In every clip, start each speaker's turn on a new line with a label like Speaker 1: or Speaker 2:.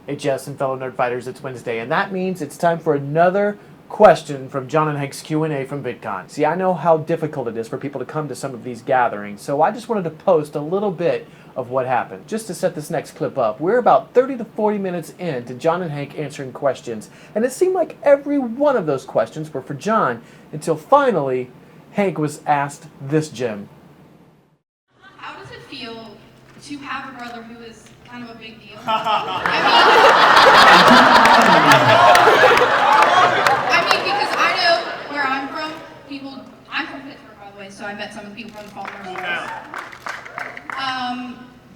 Speaker 1: Hey Jess and fellow Nerdfighters, it's Wednesday, and that means it's time for another question from John and Hank's Q&A from VidCon. See, I know how difficult it is for people to come to some of these gatherings, so I just wanted to post a little bit of what happened. Just to set this next clip up, we're about 30 to 40 minutes into John and Hank answering questions, and it seemed like every one of those questions were for John, until finally, Hank was asked this gem.
Speaker 2: How does it feel to have a brother who is kind of a big deal? I mean, because I know where I'm from, I'm from Pittsburgh, by the way, so I met some of the people from the Farmers.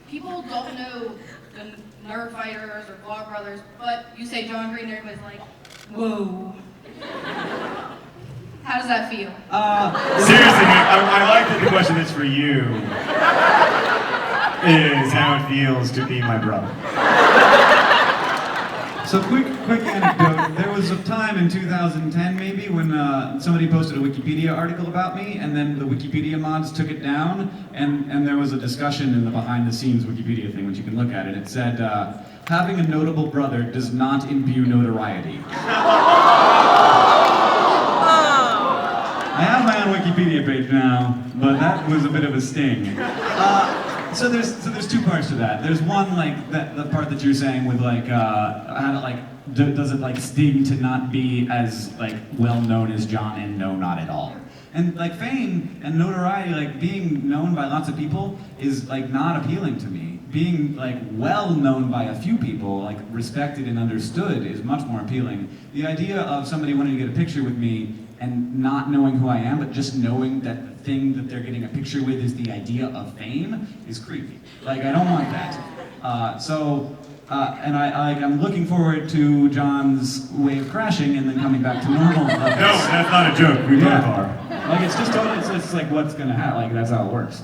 Speaker 2: People don't know the Nerdfighters or Vlog Brothers, but you say John Green, everybody's like, whoa. How does that feel?
Speaker 3: Seriously, I like that the question that's for you is how it feels to be my brother.
Speaker 4: So quick anecdote. There was a time in 2010 maybe when somebody posted a Wikipedia article about me, and then the Wikipedia mods took it down, and there was a discussion in the behind the scenes Wikipedia thing, which you can look at, and it said, having a notable brother does not imbue notoriety. I have my own Wikipedia page now, but that was a bit of a sting. So there's two parts to that. There's one, like the part that you're saying with like does it like sting to not be as like well known as John, and no, not at all. And like fame and notoriety, like being known by lots of people is like not appealing to me. Being like well known by a few people, like respected and understood, is much more appealing. The idea of somebody wanting to get a picture with me and not knowing who I am, but just knowing that the thing that they're getting a picture with is the idea of fame is creepy. Like, I don't want that. And I'm looking forward to John's way of crashing and then coming back to normal.
Speaker 3: No, that's not a joke. We both are.
Speaker 4: Like, it's just totally, it's like what's gonna happen. Like, that's how it works.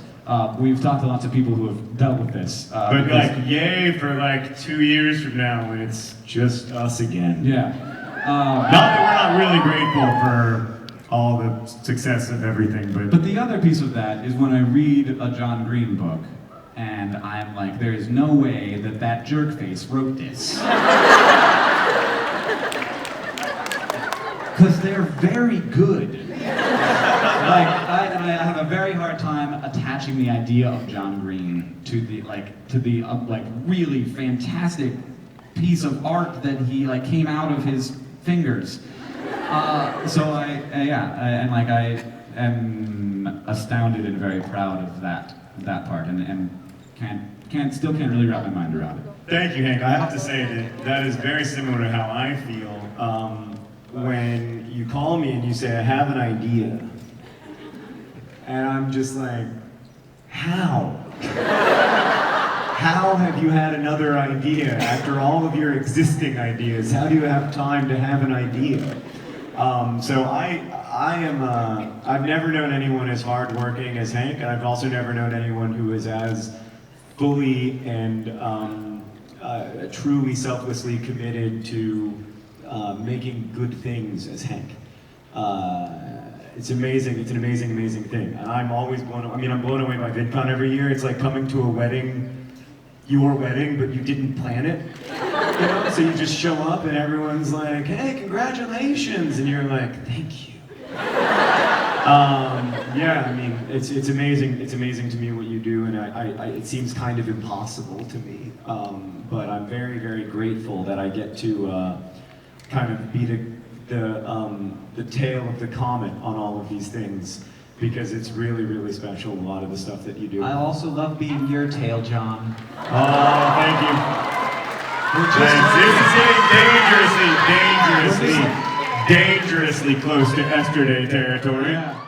Speaker 4: We've talked to lots of people who have dealt with this.
Speaker 3: But like, yay for like 2 years from now when it's just us again.
Speaker 4: Yeah.
Speaker 3: Not that we're not really grateful for all the success of everything,
Speaker 4: But the other piece of that is when I read a John Green book, and I'm like, there is no way that that jerkface wrote this. Because they're very good. Like, I have a very hard time attaching the idea of John Green to the really fantastic piece of art that he like came out of his fingers. So I am astounded and very proud of that part, and still can't really wrap my mind around it.
Speaker 3: Thank you, Hank. I have to say that is very similar to how I feel when you call me and you say, I have an idea. And I'm just like, how? How have you had another idea after all of your existing ideas? How do you have time to have an idea? So I've never known anyone as hardworking as Hank, and I've also never known anyone who is as fully and truly selflessly committed to making good things as Hank. It's amazing. It's an amazing, amazing thing. And I'm always blown away. I mean, I'm blown away by VidCon every year. It's like coming to a wedding, your wedding, but you didn't plan it. You know? So you just show up and everyone's like, hey, congratulations. And you're like, thank you. Yeah, I mean, it's amazing. It's amazing to me what you do, and it seems kind of impossible to me. But I'm very, very grateful that I get to kind of be the tail of the comet on all of these things, because it's really, really special, a lot of the stuff that you do.
Speaker 4: I also love being your tail, John.
Speaker 3: Oh, thank you. Thanks. This is getting dangerously close to Esther Day territory. Yeah.